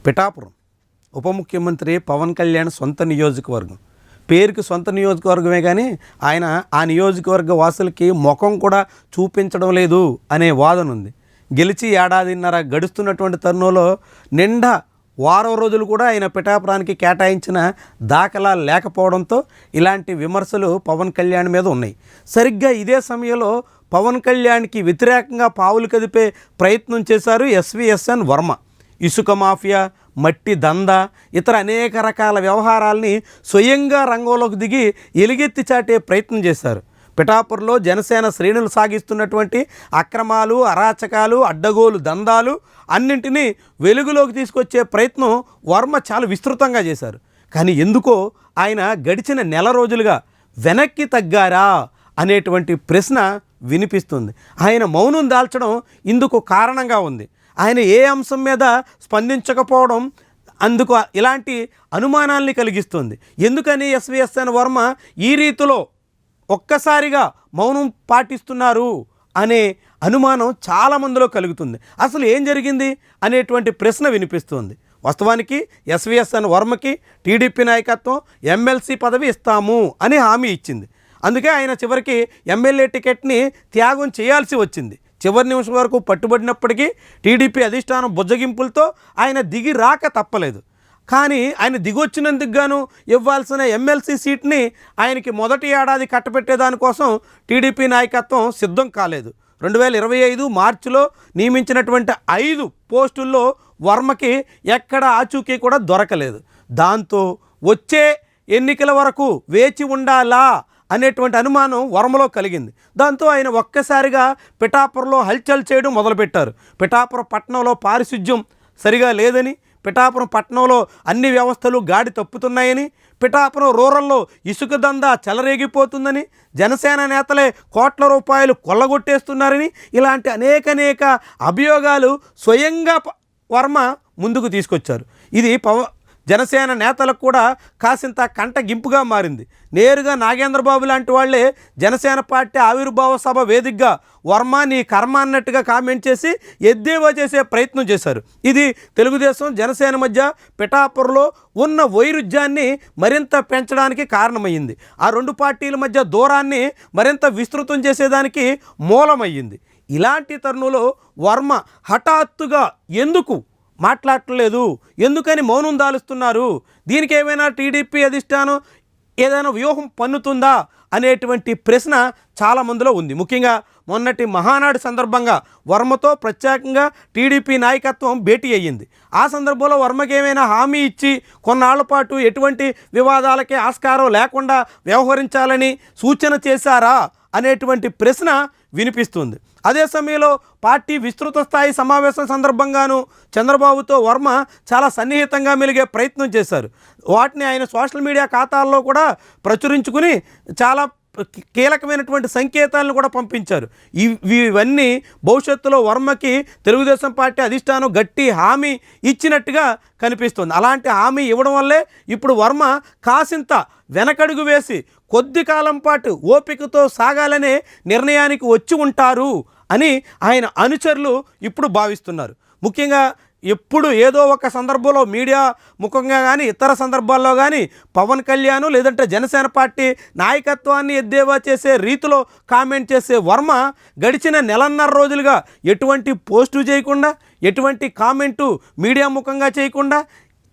పిఠాపురం ఉప ముఖ్యమంత్రి పవన్ కళ్యాణ్ సొంత నియోజకవర్గం. పేరుకి సొంత నియోజకవర్గమే కానీ ఆయన ఆ నియోజకవర్గ వాసులకి ముఖం కూడా చూపించడం లేదు అనే వాదన ఉంది. గెలిచి ఏడాదిన్నర గడుస్తున్నటువంటి తరుణంలో నిండా వారం రోజులు కూడా ఆయన పిఠాపురానికి కేటాయించిన దాఖలా లేకపోవడంతో ఇలాంటి విమర్శలు పవన్ కళ్యాణ్ మీద ఉన్నాయి. సరిగ్గా ఇదే సమయంలో పవన్ కళ్యాణ్కి వ్యతిరేకంగా పావులు కదిపే ప్రయత్నం చేశారు ఎస్విఎస్ఎన్ వర్మ. ఇసుక మాఫియా, మట్టి దందా, ఇతర అనేక రకాల వ్యవహారాల్ని స్వయంగా రంగంలోకి దిగి ఎలుగెత్తి చాటే ప్రయత్నం చేశారు. పిఠాపురంలో జనసేన శ్రేణులు సాగిస్తున్నటువంటి అక్రమాలు, అరాచకాలు, అడ్డగోలు దందాలు అన్నింటినీ వెలుగులోకి తీసుకొచ్చే ప్రయత్నం వర్మ చాలా విస్తృతంగా చేశారు. కానీ ఎందుకో ఆయన గడిచిన నెల రోజులుగా వెనక్కి తగ్గారా అనేటువంటి ప్రశ్న వినిపిస్తుంది. ఆయన మౌనం దాల్చడం ఇందుకు కారణంగా ఉంది. ఆయన ఏ అంశం మీద స్పందించకపోవడం అందుకు ఇలాంటి అనుమానాల్ని కలిగిస్తుంది. ఎందుకని ఎస్విఎస్ఎన్ వర్మ ఈ రీతిలో ఒక్కసారిగా మౌనం పాటిస్తున్నారు అనే అనుమానం చాలామందిలో కలుగుతుంది. అసలు ఏం జరిగింది అనేటువంటి ప్రశ్న వినిపిస్తుంది. వాస్తవానికి ఎస్విఎస్ఎన్ వర్మకి టీడీపీ నాయకత్వం ఎమ్మెల్సీ పదవి ఇస్తాము అని హామీ ఇచ్చింది. అందుకే ఆయన చివరికి ఎమ్మెల్యే టికెట్ని త్యాగం చేయాల్సి వచ్చింది. చివరి నిమిషం వరకు పట్టుబడినప్పటికీ టీడీపీ అధిష్టానం బుజ్జగింపులతో ఆయన దిగి రాక తప్పలేదు. కానీ ఆయన దిగొచ్చినందుకు గాను ఇవ్వాల్సిన ఎమ్మెల్సీ సీట్ని ఆయనకి మొదటి ఏడాది కట్టబెట్టేదానికోసం టీడీపీ నాయకత్వం సిద్ధం కాలేదు. 2025 మార్చిలో నియమించినటువంటి 5 పోస్టుల్లో వర్మకి ఎక్కడ ఆచూకీ కూడా దొరకలేదు. దాంతో వచ్చే ఎన్నికల వరకు వేచి ఉండాలా అనేటువంటి అనుమానం వర్మలో కలిగింది. దాంతో ఆయన ఒక్కసారిగా పిఠాపురంలో హల్చల్ చేయడం మొదలుపెట్టారు. పిఠాపురం పట్టణంలో పారిశుధ్యం సరిగా లేదని, పిఠాపురం పట్టణంలో అన్ని వ్యవస్థలు గాడి తప్పుతున్నాయని, పిఠాపురం రూరల్లో ఇసుక దందా చెలరేగిపోతుందని, జనసేన నేతలే కోట్ల రూపాయలు కొల్లగొట్టేస్తున్నారని, ఇలాంటి అనేక అభియోగాలు స్వయంగా వర్మ ముందుకు తీసుకొచ్చారు. ఇది జనసేన నేతలకు కూడా కాసింత కంటగింపుగా మారింది. నేరుగా నాగేంద్రబాబు లాంటి వాళ్లే జనసేన పార్టీ ఆవిర్భావ సభ వేదికగా వర్మ నీ కర్మ అన్నట్టుగా కామెంట్ చేసి ఎద్దేవా చేసే ప్రయత్నం చేశారు. ఇది తెలుగుదేశం జనసేన మధ్య పిఠాపురంలో ఉన్న వైరుధ్యాన్ని మరింత పెంచడానికి కారణమయ్యింది. ఆ రెండు పార్టీల మధ్య దూరాన్ని మరింత విస్తృతం చేసేదానికి మూలమయ్యింది. ఇలాంటి తరుణంలో వర్మ హఠాత్తుగా ఎందుకు మాట్లాడట్లేదు, ఎందుకని మౌనం దాలుస్తున్నారు, దీనికి ఏమైనా టీడీపీ అధిష్టానం ఏదైనా వ్యూహం పన్నుతుందా అనేటువంటి ప్రశ్న చాలామందిలో ఉంది. ముఖ్యంగా మొన్నటి మహానాడు సందర్భంగా వర్మతో ప్రత్యేకంగా టీడీపీ నాయకత్వం భేటీ అయ్యింది. ఆ సందర్భంలో వర్మకి ఏమైనా హామీ ఇచ్చి కొన్నాళ్ల పాటు ఎటువంటి వివాదాలకే ఆస్కారం లేకుండా వ్యవహరించాలని సూచన చేశారా అనేటువంటి ప్రశ్న వినిపిస్తుంది. అదే సమయంలో పార్టీ విస్తృత స్థాయి సమావేశం సందర్భంగాను చంద్రబాబుతో వర్మ చాలా సన్నిహితంగా మెలిగే ప్రయత్నం చేశారు. వాటిని ఆయన సోషల్ మీడియా ఖాతాల్లో కూడా ప్రచురించుకుని చాలా కీలకమైనటువంటి సంకేతాలను కూడా పంపించారు. ఇవన్నీ భవిష్యత్తులో వర్మకి తెలుగుదేశం పార్టీ అధిష్టానం గట్టి హామీ ఇచ్చినట్టుగా కనిపిస్తుంది. అలాంటి హామీ ఇవ్వడం వల్లే ఇప్పుడు వర్మ కాసింత వెనకడుగు వేసి కొద్ది కాలం పాటు ఓపికతో సాగాలనే నిర్ణయానికి వచ్చి ఉంటారు అని ఆయన అనుచరులు ఇప్పుడు భావిస్తున్నారు. ముఖ్యంగా ఎప్పుడు ఏదో ఒక సందర్భంలో మీడియా ముఖంగా కానీ ఇతర సందర్భాల్లో కానీ పవన్ కళ్యాణ్ లేదంటే జనసేన పార్టీ నాయకత్వాన్ని ఎద్దేవా చేసే రీతిలో కామెంట్ చేసే వర్మ గడిచిన నెలన్నర రోజులుగా ఎటువంటి పోస్టు చేయకుండా, ఎటువంటి కామెంటు మీడియా ముఖంగా చేయకుండా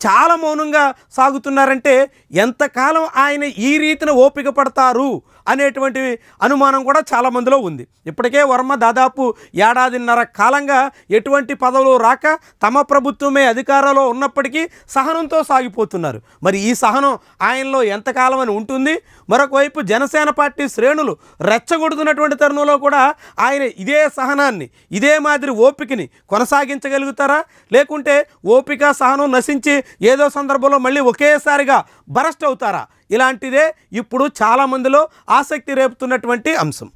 చాలా మౌనంగా సాగుతున్నారంటే ఎంతకాలం ఆయన ఈ రీతిన ఓపిక పడతారు అనేటువంటి అనుమానం కూడా చాలామందిలో ఉంది. ఇప్పటికే వర్మ దాదాపు ఏడాదిన్నర కాలంగా ఎటువంటి పదవులు రాక తమ ప్రభుత్వమే అధికారంలో ఉన్నప్పటికీ సహనంతో సాగిపోతున్నారు. మరి ఈ సహనం ఆయనలో ఎంతకాలం అని ఉంటుంది? మరొక వైపు జనసేన పార్టీ శ్రేణులు రెచ్చగొడుతున్నటువంటి తరుణంలో కూడా ఆయన ఇదే సహనాన్ని, ఇదే మాదిరి ఓపికని కొనసాగించగలుగుతారా? లేకుంటే ఓపిక సహనం నశించి ఏదో సందర్భంలో మళ్ళీ ఒకేసారిగా బరస్ట్ అవుతారా? ఇలాంటిదే ఇప్పుడు చాలామందిలో ఆసక్తి రేపుతున్నటువంటి అంశం.